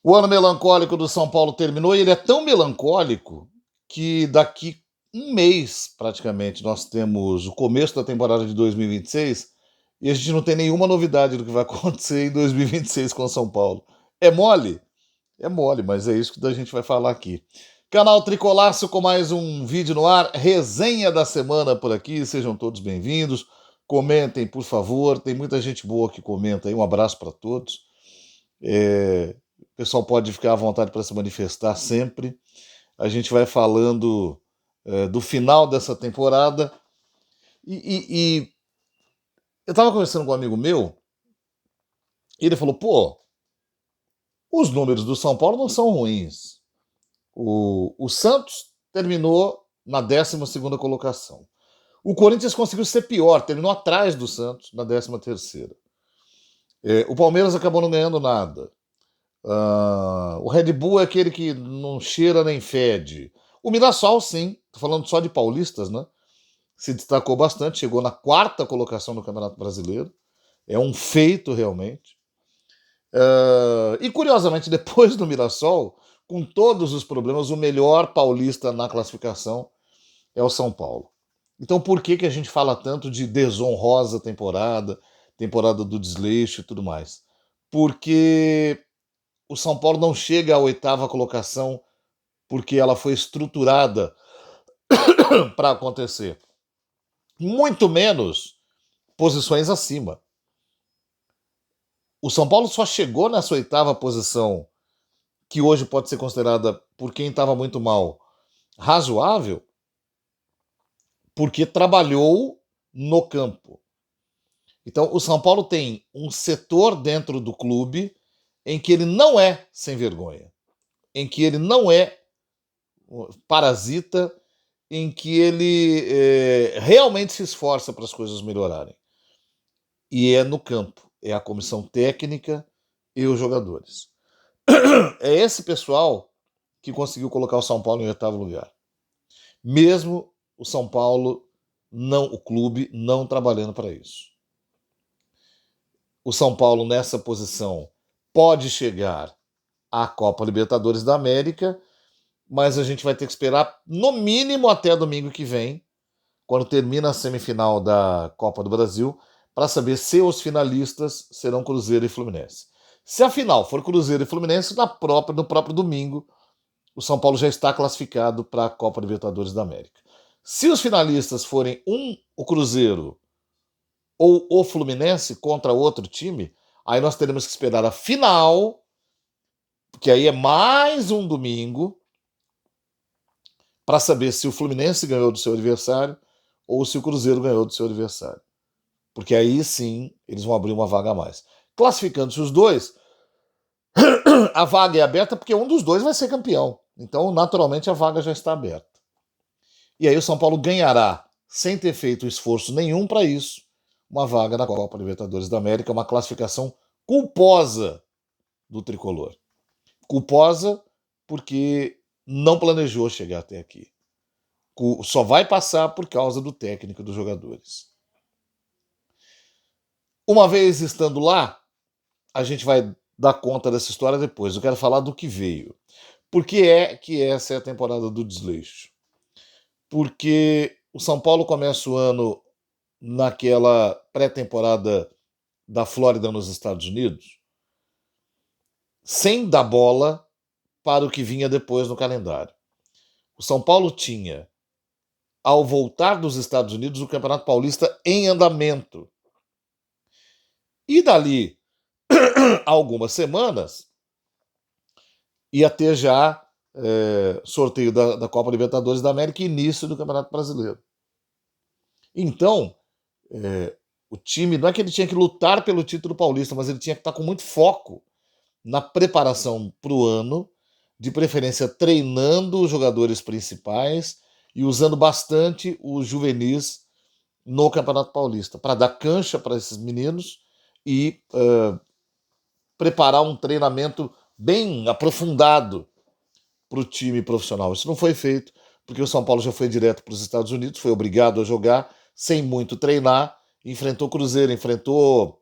O ano melancólico do São Paulo terminou e ele é tão melancólico que daqui um mês, praticamente, nós temos o começo da temporada de 2026 e a gente não tem nenhuma novidade do que vai acontecer em 2026 com o São Paulo. É mole? É mole, mas é isso que a gente vai falar aqui. Canal Tricolaço com mais um vídeo no ar, resenha da semana por aqui, sejam todos bem-vindos. Comentem, por favor, tem muita gente boa que comenta aí, um abraço para todos. O pessoal pode ficar à vontade para se manifestar sempre. A gente vai falando do final dessa temporada. E eu estava conversando com um amigo meu, e ele falou: pô, os números do São Paulo não são ruins. O Santos terminou na 12ª colocação. O Corinthians conseguiu ser pior, terminou atrás do Santos na 13ª. O Palmeiras acabou não ganhando nada. O Red Bull é aquele que não cheira nem fede. O Mirassol, sim, tô falando só de paulistas, né? Se destacou bastante, chegou na 4ª colocação no Campeonato Brasileiro. É um feito, realmente. E, curiosamente, depois do Mirassol, com todos os problemas, o melhor paulista na classificação é o São Paulo. Então, por que a gente fala tanto de desonrosa temporada do desleixo e tudo mais? Porque o São Paulo não chega à 8ª colocação porque ela foi estruturada para acontecer. Muito menos posições acima. O São Paulo só chegou nessa 8ª posição, que hoje pode ser considerada, por quem estava muito mal, razoável, porque trabalhou no campo. Então, o São Paulo tem um setor dentro do clube em que ele não é sem vergonha, em que ele não é parasita, em que ele realmente se esforça para as coisas melhorarem. E é no campo, é a comissão técnica e os jogadores. É esse pessoal que conseguiu colocar o São Paulo em 8º lugar. Mesmo o São Paulo, o clube, não trabalhando para isso. O São Paulo, nessa posição, pode chegar à Copa Libertadores da América, mas a gente vai ter que esperar no mínimo até domingo que vem, quando termina a semifinal da Copa do Brasil, para saber se os finalistas serão Cruzeiro e Fluminense. Se a final for Cruzeiro e Fluminense, no próprio domingo, o São Paulo já está classificado para a Copa Libertadores da América. Se os finalistas forem o Cruzeiro ou o Fluminense contra outro time, aí nós teremos que esperar a final, que aí é mais um domingo, para saber se o Fluminense ganhou do seu adversário ou se o Cruzeiro ganhou do seu adversário. Porque aí sim eles vão abrir uma vaga a mais. Classificando-se os dois, a vaga é aberta porque um dos dois vai ser campeão. Então, naturalmente, a vaga já está aberta. E aí o São Paulo ganhará, sem ter feito esforço nenhum para isso, uma vaga na Copa Libertadores da América, uma classificação culposa do tricolor. Culposa porque não planejou chegar até aqui. Só vai passar por causa do técnico e dos jogadores. Uma vez estando lá, a gente vai dar conta dessa história depois. Eu quero falar do que veio. Por que é que essa é a temporada do desleixo? Porque o São Paulo começa o ano naquela pré-temporada da Flórida nos Estados Unidos, sem dar bola para o que vinha depois no calendário. O São Paulo tinha, ao voltar dos Estados Unidos, o Campeonato Paulista em andamento. E dali algumas semanas ia ter já sorteio da Copa Libertadores da América e início do Campeonato Brasileiro. Então, o time, não é que ele tinha que lutar pelo título paulista, mas ele tinha que estar com muito foco na preparação para o ano, de preferência treinando os jogadores principais e usando bastante os juvenis no Campeonato Paulista, para dar cancha para esses meninos e preparar um treinamento bem aprofundado para o time profissional. Isso não foi feito, porque o São Paulo já foi direto para os Estados Unidos, foi obrigado a jogar sem muito treinar, enfrentou Cruzeiro, enfrentou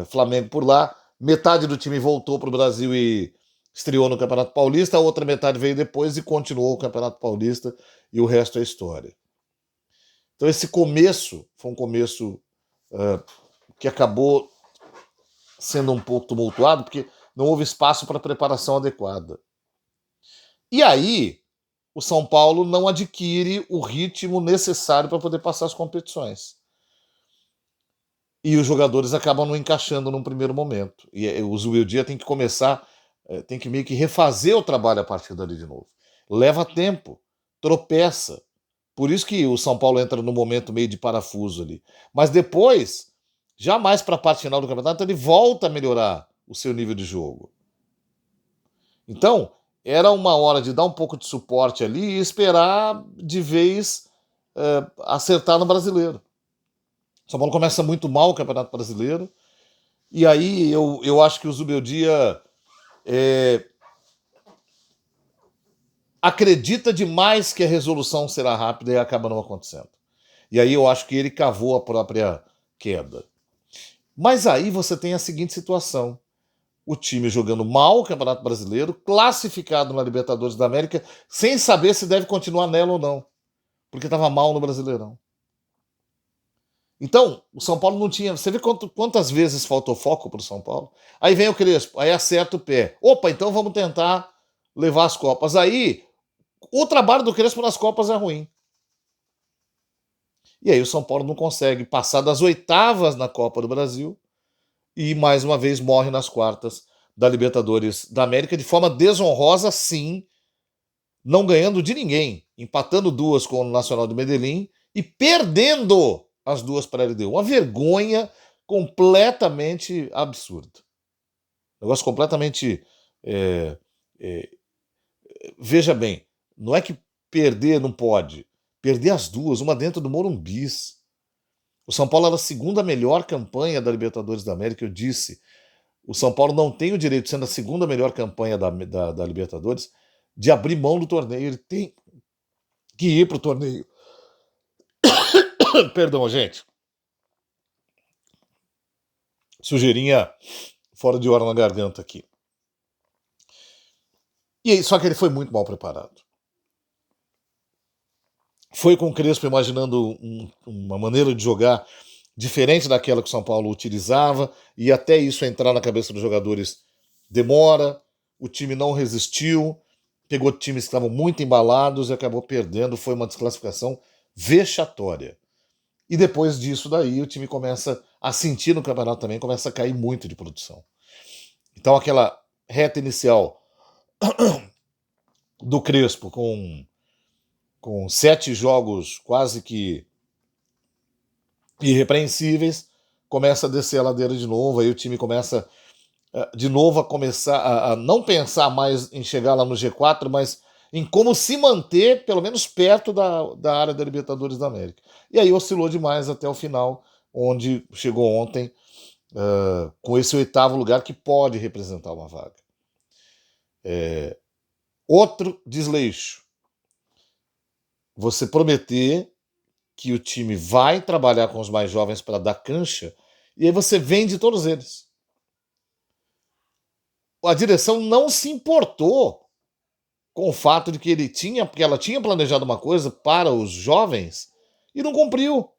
Flamengo por lá, metade do time voltou para o Brasil e Estreou no Campeonato Paulista, a outra metade veio depois e continuou o Campeonato Paulista, e o resto é história. Então esse começo foi um começo que acabou sendo um pouco tumultuado, porque não houve espaço para preparação adequada. E aí, o São Paulo não adquire o ritmo necessário para poder passar as competições. E os jogadores acabam não encaixando num primeiro momento. E o Zubeldia tem que começar, tem que meio que refazer o trabalho a partir dali de novo. Leva tempo, tropeça. Por isso que o São Paulo entra no momento meio de parafuso ali. Mas depois, já mais para a parte final do campeonato, ele volta a melhorar o seu nível de jogo. Então, era uma hora de dar um pouco de suporte ali e esperar de vez acertar no brasileiro. O São Paulo começa muito mal o Campeonato Brasileiro. E aí eu acho que o Zubeldia acredita demais que a resolução será rápida e acaba não acontecendo. E aí eu acho que ele cavou a própria queda. Mas aí você tem a seguinte situação. O time jogando mal o Campeonato Brasileiro, classificado na Libertadores da América, sem saber se deve continuar nela ou não. Porque estava mal no Brasileirão. Então, o São Paulo não tinha. Você vê quantas vezes faltou foco para o São Paulo? Aí vem o Crespo, aí acerta o pé. Opa, então vamos tentar levar as Copas. Aí, o trabalho do Crespo nas Copas é ruim. E aí o São Paulo não consegue passar das oitavas na Copa do Brasil e mais uma vez morre nas quartas da Libertadores da América de forma desonrosa, sim, não ganhando de ninguém, empatando duas com o Nacional de Medellín e perdendo as duas para a LDU. Uma vergonha completamente absurda. Um negócio completamente. É, é, veja bem, não é que perder não pode. Perder as duas, uma dentro do Morumbis. O São Paulo era a segunda melhor campanha da Libertadores da América, eu disse. O São Paulo não tem o direito, sendo a segunda melhor campanha da Libertadores, de abrir mão do torneio. Ele tem que ir para o torneio. Perdão, gente. Sujeirinha fora de hora na garganta aqui. E aí, só que ele foi muito mal preparado. Foi com o Crespo imaginando uma maneira de jogar diferente daquela que o São Paulo utilizava, e até isso entrar na cabeça dos jogadores demora. O time não resistiu, pegou times que estavam muito embalados e acabou perdendo. Foi uma desclassificação vexatória. E depois disso daí, o time começa a sentir no campeonato também, começa a cair muito de produção. Então aquela reta inicial do Crespo com 7 jogos quase que irrepreensíveis, começa a descer a ladeira de novo, aí o time começa de novo a começar a não pensar mais em chegar lá no G4, mas em como se manter, pelo menos perto da área da Libertadores da América. E aí oscilou demais até o final, onde chegou ontem com esse 8º lugar que pode representar uma vaga. Outro desleixo. Você prometer que o time vai trabalhar com os mais jovens para dar cancha, e aí você vende todos eles. A direção não se importou com o fato de que porque ela tinha planejado uma coisa para os jovens e não cumpriu.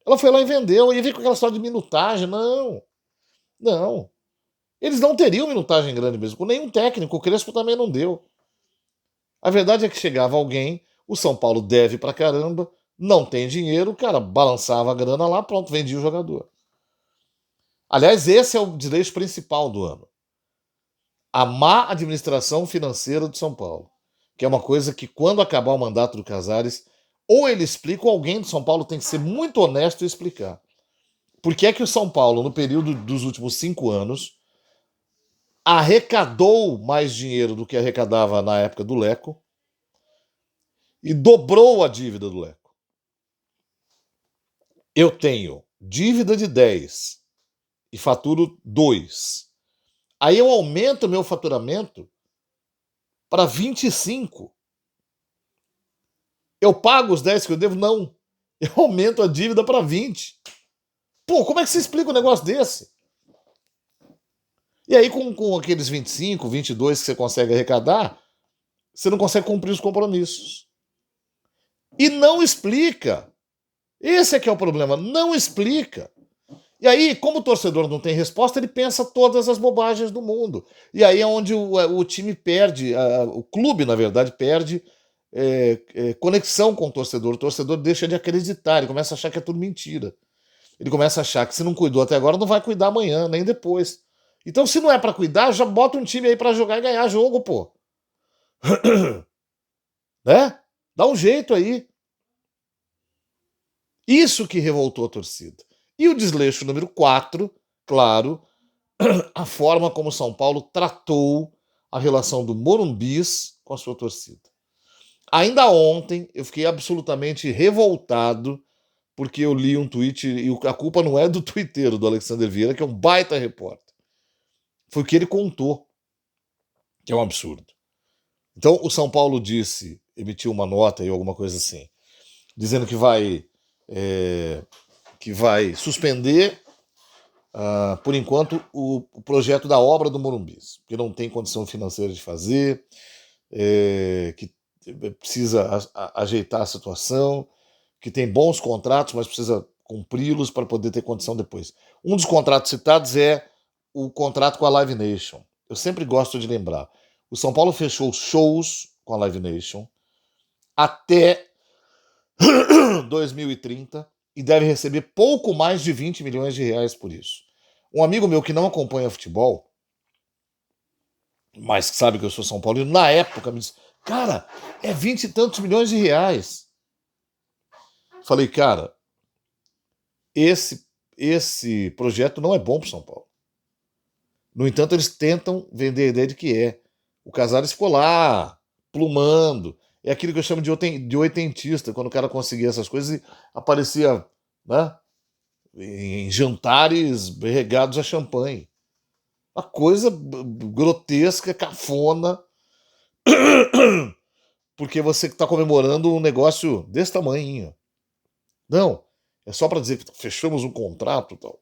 Ela foi lá e vendeu, e veio com aquela história de minutagem. Não. Eles não teriam minutagem grande mesmo, com nenhum técnico. O Crespo também não deu. A verdade é que chegava alguém, o São Paulo deve pra caramba, não tem dinheiro, o cara balançava a grana lá, pronto, vendia o jogador. Aliás, esse é o desleixo principal do ano. A má administração financeira do São Paulo. Que é uma coisa que, quando acabar o mandato do Casares, ou ele explica, ou alguém do São Paulo tem que ser muito honesto e explicar. Por que é que o São Paulo, no período dos últimos 5 anos, arrecadou mais dinheiro do que arrecadava na época do Leco e dobrou a dívida do Leco? Eu tenho dívida de 10 e faturo 2. Aí eu aumento meu faturamento para 25. Eu pago os 10 que eu devo? Não. Eu aumento a dívida para 20. Pô, como é que você explica um negócio desse? E aí, com aqueles 25, 22 que você consegue arrecadar, você não consegue cumprir os compromissos. E não explica. Esse é que é o problema, não explica. E aí, como o torcedor não tem resposta, ele pensa todas as bobagens do mundo. E aí é onde o time perde, o clube, na verdade, perde conexão com o torcedor. O torcedor deixa de acreditar, ele começa a achar que é tudo mentira. Ele começa a achar que se não cuidou até agora, não vai cuidar amanhã, nem depois. Então, se não é pra cuidar, já bota um time aí pra jogar e ganhar jogo, pô. Né? Dá um jeito aí. Isso que revoltou a torcida. E o desleixo número 4, claro, a forma como São Paulo tratou a relação do Morumbis com a sua torcida. Ainda ontem eu fiquei absolutamente revoltado porque eu li um tweet e a culpa não é do twitteiro, do Alexander Vieira, que é um baita repórter. Foi o que ele contou, que é um absurdo. Então o São Paulo emitiu uma nota e alguma coisa assim, dizendo que vai suspender, por enquanto, o projeto da obra do Morumbis, que não tem condição financeira de fazer, que precisa ajeitar a situação, que tem bons contratos, mas precisa cumpri-los para poder ter condição depois. Um dos contratos citados é o contrato com a Live Nation. Eu sempre gosto de lembrar. O São Paulo fechou shows com a Live Nation até 2030 e deve receber pouco mais de 20 milhões de reais por isso. Um amigo meu que não acompanha futebol, mas que sabe que eu sou São Paulino, na época me disse, cara, é 20 e tantos milhões de reais. Falei, cara, esse projeto não é bom para São Paulo. No entanto, eles tentam vender a ideia de que é. O Casares ficou lá, plumando. É aquilo que eu chamo de oitentista, quando o cara conseguia essas coisas e aparecia, né, em jantares regados a champanhe. Uma coisa grotesca, cafona, porque você está comemorando um negócio desse tamanho. Não, é só para dizer que fechamos um contrato e tal.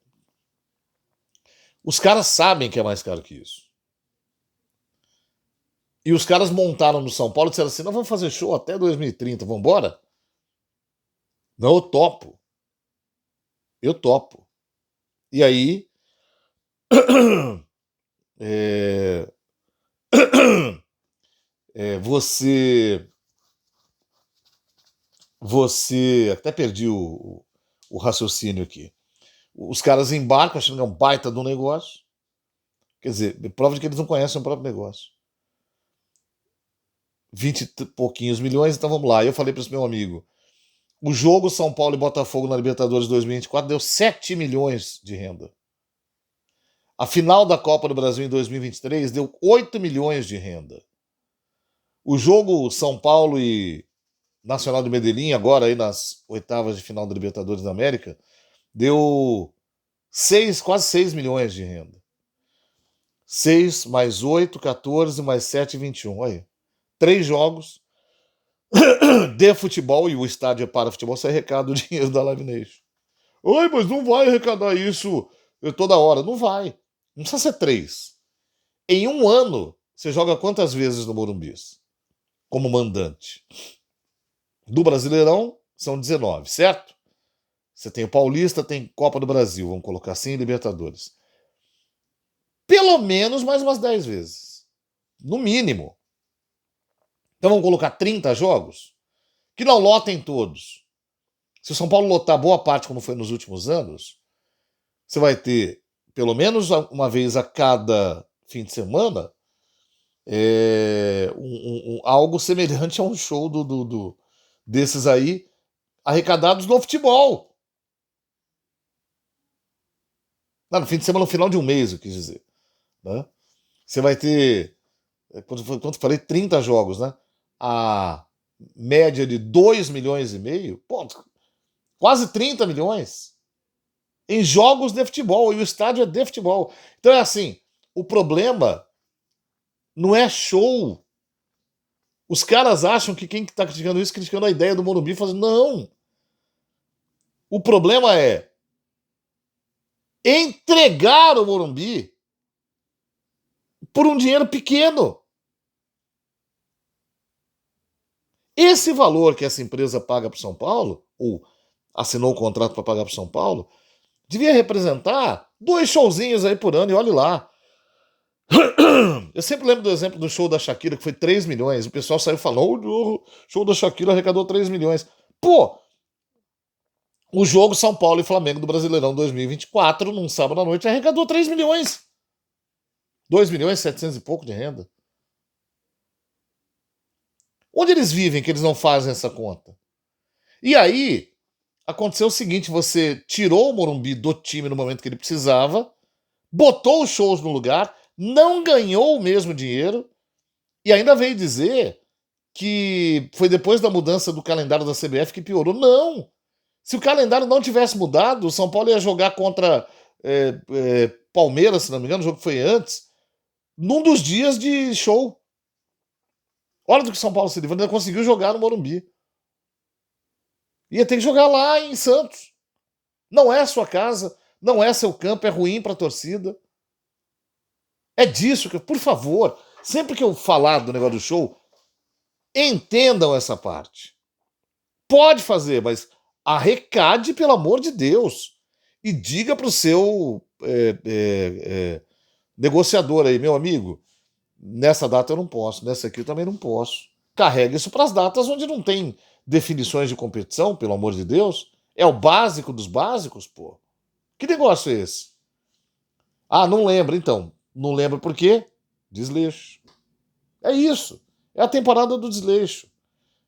Os caras sabem que é mais caro que isso. E os caras montaram no São Paulo e disseram assim: não, vamos fazer show até 2030, vamos embora? Não, eu topo. Eu topo. E aí, é, você até perdi o raciocínio aqui. Os caras embarcam achando que é um baita do negócio. Quer dizer, prova de que eles não conhecem o próprio negócio. 20 e pouquinhos milhões, então vamos lá. Eu falei para esse meu amigo: o jogo São Paulo e Botafogo na Libertadores 2024 deu 7 milhões de renda. A final da Copa do Brasil em 2023 deu 8 milhões de renda. O jogo São Paulo e Nacional de Medellín, agora aí nas oitavas de final da Libertadores da América, deu quase 6 milhões de renda. 6 mais 8, 14, mais 7, 21. Olha aí. 3 jogos de futebol, e o estádio é para futebol, você arrecada o dinheiro da Live Nation. Oi, mas não vai arrecadar isso toda hora. Não vai. Não precisa ser 3. Em um ano, você joga quantas vezes no Morumbi? Como mandante? Do Brasileirão, são 19, certo? Você tem o Paulista, tem Copa do Brasil, vamos colocar assim, Libertadores. Pelo menos mais umas 10 vezes. No mínimo. Então vamos colocar 30 jogos? Que não lotem todos. Se o São Paulo lotar boa parte, como foi nos últimos anos, você vai ter pelo menos uma vez a cada fim de semana algo semelhante a um show desses aí, arrecadados no futebol. Não, no fim de semana, no final de um mês, eu quis dizer. Né? Você vai ter, quando eu falei, 30 jogos, né? A média de 2 milhões e meio, pô, quase 30 milhões em jogos de futebol, e o estádio é de futebol. Então é assim, o problema não é show. Os caras acham que quem está criticando isso, criticando a ideia do Morumbi, fazendo, não. O problema é entregar o Morumbi por um dinheiro pequeno. Esse valor que essa empresa paga para o São Paulo, ou assinou o contrato para pagar para o São Paulo, devia representar 2 showzinhos aí por ano, e olhe lá. Eu sempre lembro do exemplo do show da Shakira, que foi 3 milhões. O pessoal saiu falando, o show da Shakira arrecadou 3 milhões. Pô, o jogo São Paulo e Flamengo do Brasileirão 2024, num sábado à noite, arrecadou 3 milhões. 2 milhões e 700 e pouco de renda. Onde eles vivem que eles não fazem essa conta? E aí, aconteceu o seguinte, você tirou o Morumbi do time no momento que ele precisava, botou os shows no lugar, não ganhou o mesmo dinheiro, e ainda veio dizer que foi depois da mudança do calendário da CBF que piorou. Não! Se o calendário não tivesse mudado, o São Paulo ia jogar contra Palmeiras, se não me engano, o jogo foi antes, num dos dias de show. Olha do que o São Paulo se livrou, ainda conseguiu jogar no Morumbi. Ia ter que jogar lá em Santos. Não é a sua casa, não é seu campo, é ruim para a torcida. É disso que, por favor, sempre que eu falar do negócio do show, entendam essa parte. Pode fazer, mas arrecade, pelo amor de Deus. E diga para o seu negociador aí, meu amigo, nessa data eu não posso, nessa aqui eu também não posso. Carrega isso para as datas onde não tem definições de competição, pelo amor de Deus. É o básico dos básicos, pô. Que negócio é esse? Ah, não lembro, então. Não lembro por quê? Desleixo. É isso. É a temporada do desleixo.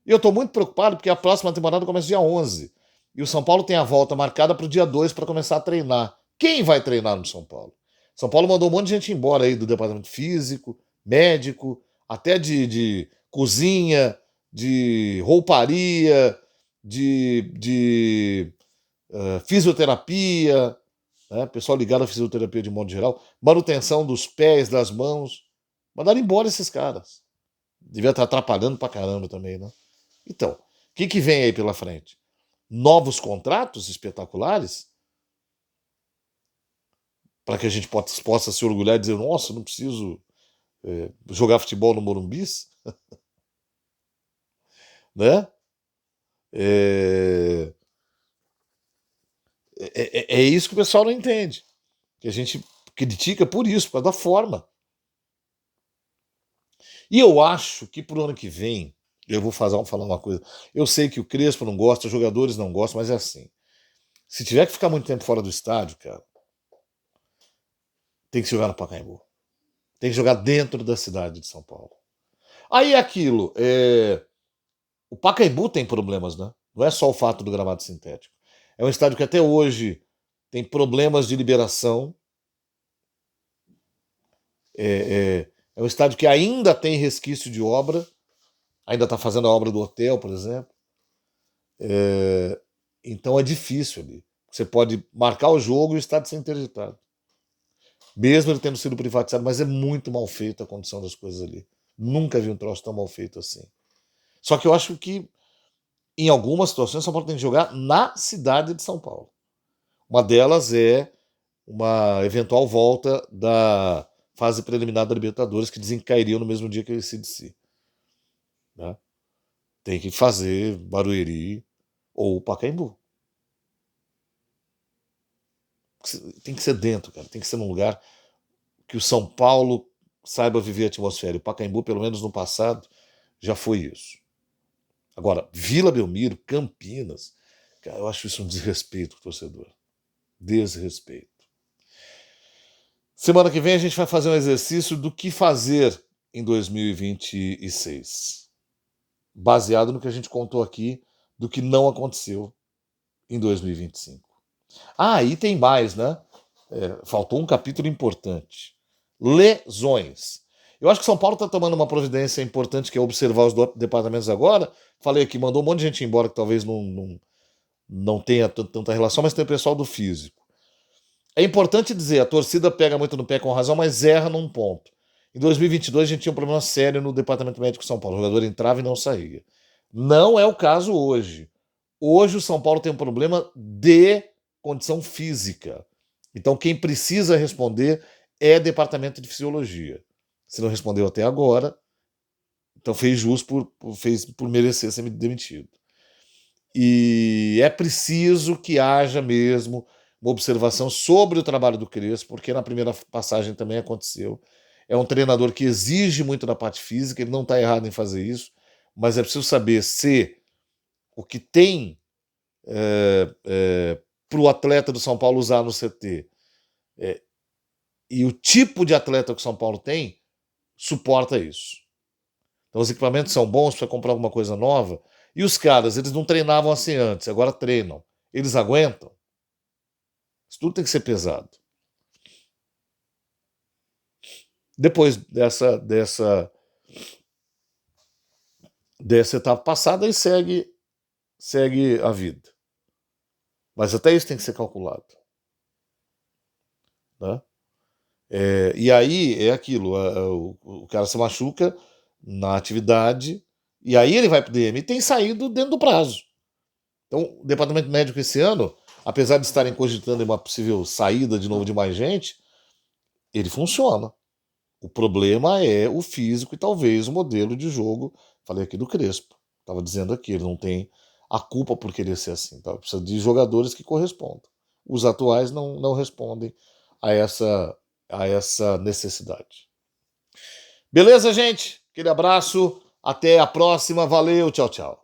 E eu estou muito preocupado porque a próxima temporada começa dia 11. E o São Paulo tem a volta marcada para o dia 2 para começar a treinar. Quem vai treinar no São Paulo? São Paulo mandou um monte de gente embora aí do departamento físico, médico, até de cozinha, de rouparia, de fisioterapia, né? Pessoal ligado à fisioterapia de modo geral, manutenção dos pés, das mãos. Mandaram embora esses caras. Devia estar atrapalhando pra caramba também, né? Então, o que vem aí pela frente? Novos contratos espetaculares? Para que a gente possa se orgulhar e dizer, nossa, não preciso jogar futebol no Morumbis? Né? É isso que o pessoal não entende. Que a gente critica por isso, por causa da forma. E eu acho que pro ano que vem, eu vou falar uma coisa. Eu sei que o Crespo não gosta, os jogadores não gostam, mas é assim. Se tiver que ficar muito tempo fora do estádio, cara, tem que jogar no Pacaembu. Tem que jogar dentro da cidade de São Paulo. Aí é aquilo, o Pacaembu tem problemas, né? Não é só o fato do gramado sintético. É um estádio que até hoje tem problemas de liberação. É um estádio que ainda tem resquício de obra. Ainda está fazendo a obra do hotel, por exemplo. Então é difícil ali. Você pode marcar o jogo e o estádio ser interditado. Mesmo ele tendo sido privatizado, mas é muito mal feita a condição das coisas ali. Nunca vi um troço tão mal feito assim. Só que eu acho que, em algumas situações, São Paulo tem que jogar na cidade de São Paulo. Uma delas é uma eventual volta da fase preliminar da Libertadores, que dizem que cairiam no mesmo dia que o CDC. Né? Tem que fazer Barueri ou Pacaembu. Tem que ser dentro, cara. Tem que ser num lugar que o São Paulo saiba viver a atmosfera. E o Pacaembu, pelo menos no passado, já foi isso. Agora, Vila Belmiro, Campinas, cara, eu acho isso um desrespeito com o torcedor. Desrespeito. Semana que vem a gente vai fazer um exercício do que fazer em 2026. Baseado no que a gente contou aqui do que não aconteceu em 2025. Ah, e tem mais, né? Faltou um capítulo importante. Lesões. Eu acho que São Paulo está tomando uma providência importante, que é observar os departamentos agora. Falei aqui, mandou um monte de gente embora que talvez não tenha tanta relação, mas tem o pessoal do físico. É importante dizer, a torcida pega muito no pé com razão, mas erra num ponto. Em 2022 a gente tinha um problema sério no departamento médico de São Paulo. O jogador entrava e não saía. Não é o caso hoje. Hoje o São Paulo tem um problema de condição física. Então quem precisa responder é departamento de fisiologia. Se não respondeu até agora, então fez jus fez por merecer ser demitido. E é preciso que haja mesmo uma observação sobre o trabalho do Crespo, porque na primeira passagem também aconteceu. É um treinador que exige muito da parte física, ele não está errado em fazer isso, mas é preciso saber se o que tem para o atleta do São Paulo usar no CT e o tipo de atleta que o São Paulo tem suporta isso. Então os equipamentos são bons para comprar alguma coisa nova. E os caras, eles não treinavam assim antes, agora treinam. Eles aguentam? Isso tudo tem que ser pesado. Depois dessa etapa passada, aí segue a vida. Mas até isso tem que ser calculado. Né? E aí é aquilo, o cara se machuca na atividade, e aí ele vai para o DM e tem saído dentro do prazo. Então, o departamento médico esse ano, apesar de estarem cogitando uma possível saída de novo de mais gente, ele funciona. O problema é o físico e talvez o modelo de jogo. Falei aqui do Crespo. Estava dizendo aqui, ele não tem a culpa por querer ser assim. Tá? Precisa de jogadores que correspondam. Os atuais não respondem a essa necessidade. Beleza, gente? Aquele abraço. Até a próxima. Valeu. Tchau, tchau.